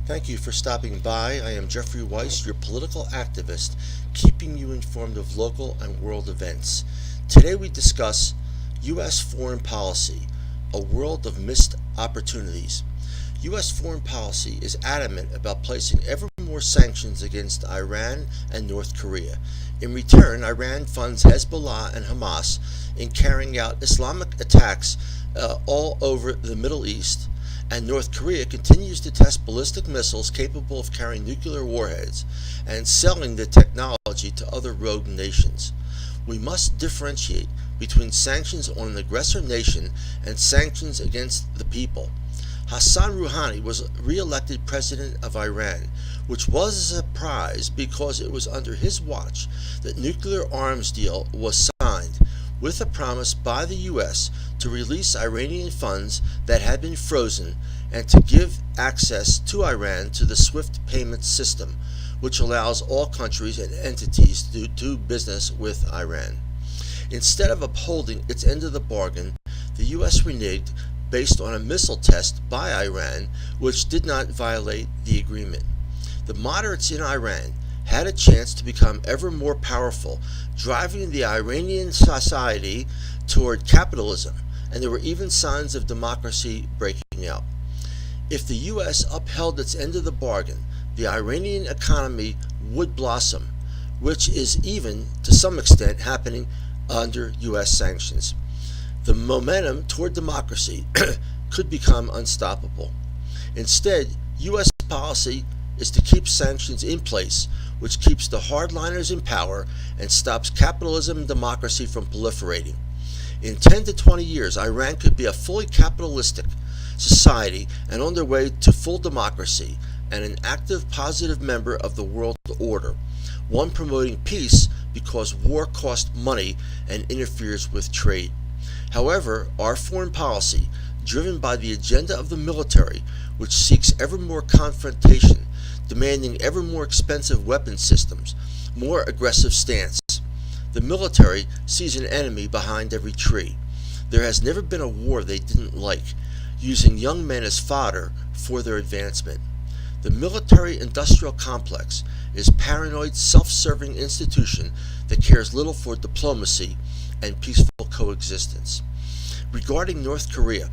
Thank you for stopping by. I am Jeffrey Weiss, your political activist, keeping you informed of local and world events. Today we discuss U.S. foreign policy, a world of missed opportunities. U.S. foreign policy is adamant about placing ever more sanctions against Iran and North Korea. In return, Iran funds Hezbollah and Hamas in carrying out Islamic attacks all over the Middle East, and North Korea continues to test ballistic missiles capable of carrying nuclear warheads and selling the technology to other rogue nations. We must differentiate between sanctions on an aggressor nation and sanctions against the people. Hassan Rouhani was re-elected president of Iran, which was a surprise because it was under his watch that nuclear arms deal was signed, with a promise by the U.S. to release Iranian funds that had been frozen and to give access to Iran to the SWIFT payment system, which allows all countries and entities to do business with Iran. Instead of upholding its end of the bargain, the U.S. reneged based on a missile test by Iran, which did not violate the agreement. The moderates in Iran had a chance to become ever more powerful, driving the Iranian society toward capitalism, and there were even signs of democracy breaking out. If the U.S. upheld its end of the bargain, the Iranian economy would blossom, which is even, to some extent, happening under U.S. sanctions. The momentum toward democracy could become unstoppable. Instead, U.S. policy is to keep sanctions in place, which keeps the hardliners in power and stops capitalism and democracy from proliferating. In 10 to 20 years, Iran could be a fully capitalistic society and on their way to full democracy and an active, positive member of the world order, one promoting peace because war costs money and interferes with trade. However, our foreign policy, driven by the agenda of the military, which seeks ever more confrontation, demanding ever more expensive weapon systems, more aggressive stance. The military sees an enemy behind every tree. There has never been a war they didn't like, using young men as fodder for their advancement. The military-industrial complex is a paranoid, self-serving institution that cares little for diplomacy and peaceful coexistence. Regarding North Korea,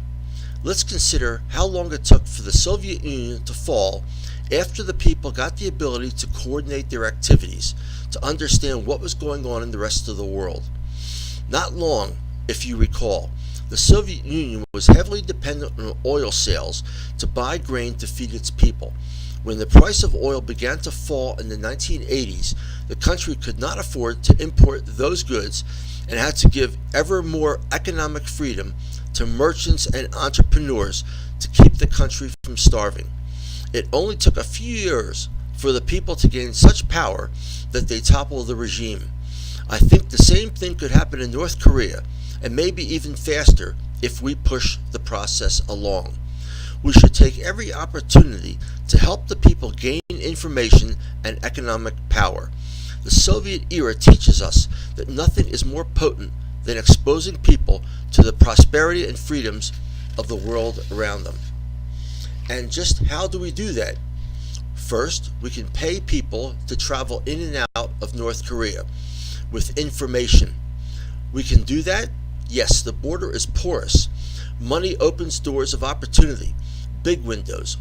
let's consider how long it took for the Soviet Union to fall after the people got the ability to coordinate their activities, to understand what was going on in the rest of the world. Not long, if you recall, the Soviet Union was heavily dependent on oil sales to buy grain to feed its people. When the price of oil began to fall in the 1980s, the country could not afford to import those goods and had to give ever more economic freedom to merchants and entrepreneurs to keep the country from starving. It only took a few years for the people to gain such power that they toppled the regime. I think the same thing could happen in North Korea, and maybe even faster if we push the process along. We should take every opportunity to help the people gain information and economic power. The Soviet era teaches us that nothing is more potent than exposing people to the prosperity and freedoms of the world around them. And just how do we do that? First, we can pay people to travel in and out of North Korea with information. We can do that? Yes, the border is porous. Money opens doors of opportunity, big windows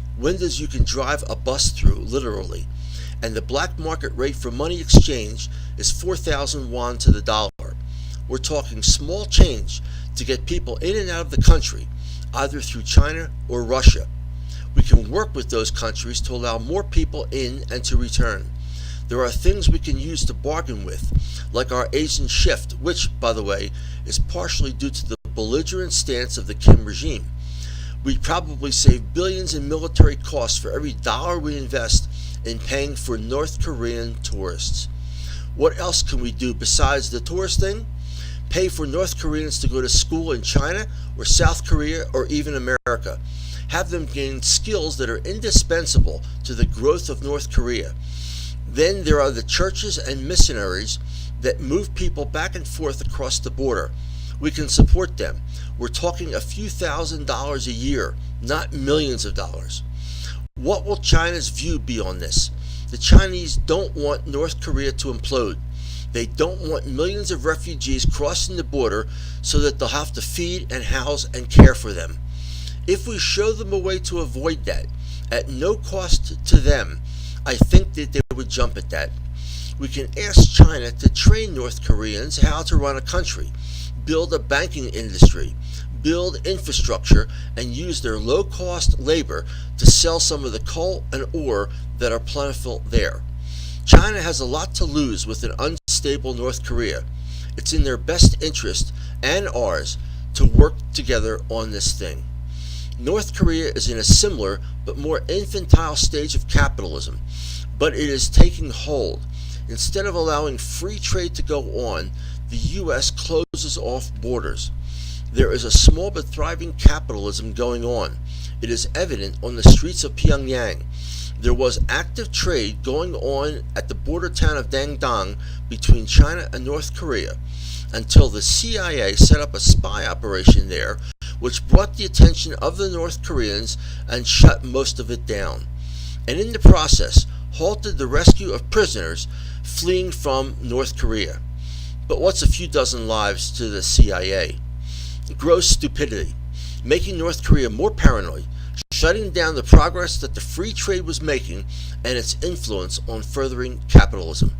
you can drive a bus through, literally. And the black market rate for money exchange is 4,000 won to the dollar. We're talking small change to get people in and out of the country, either through China or Russia. We can work with those countries to allow more people in and to return. There are things we can use to bargain with, like our Asian shift, which, by the way, is partially due to the belligerent stance of the Kim regime. We probably save billions in military costs for every dollar we invest in paying for North Korean tourists. What else can we do besides the tourist thing? Pay for North Koreans to go to school in China or South Korea or even America. Have them gain skills that are indispensable to the growth of North Korea. Then there are the churches and missionaries that move people back and forth across the border. We can support them. We're talking a few $1,000s a year, not millions of dollars. What will China's view be on this? The Chinese don't want North Korea to implode. They don't want millions of refugees crossing the border so that they'll have to feed and house and care for them. If we show them a way to avoid that, at no cost to them, I think that they would jump at that. We can ask China to train North Koreans how to run a country, build a banking industry, build infrastructure, and use their low-cost labor to sell some of the coal and ore that are plentiful there. China has a lot to lose with an unstable North Korea. It's in their best interest, and ours, to work together on this thing. North Korea is in a similar but more infantile stage of capitalism, but it is taking hold. Instead of allowing free trade to go on, the U.S. closes off borders. There is a small but thriving capitalism going on. It is evident on the streets of Pyongyang. There was active trade going on at the border town of Dandong between China and North Korea until the CIA set up a spy operation there, which brought the attention of the North Koreans and shut most of it down, and in the process halted the rescue of prisoners fleeing from North Korea. But what's a few dozen lives to the CIA? Gross stupidity, making North Korea more paranoid, shutting down the progress that the free trade was making and its influence on furthering capitalism.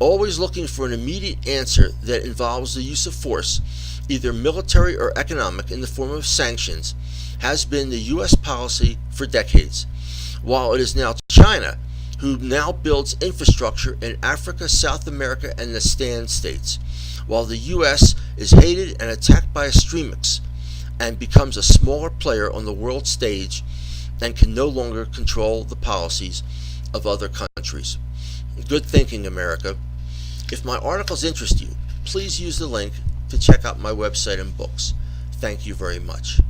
Always looking for an immediate answer that involves the use of force, either military or economic, in the form of sanctions, has been the U.S. policy for decades, while it is now China who now builds infrastructure in Africa, South America, and the Stand States, while the U.S. is hated and attacked by extremists and becomes a smaller player on the world stage and can no longer control the policies of other countries. Good thinking, America. If my articles interest you, please use the link to check out my website and books. Thank you very much.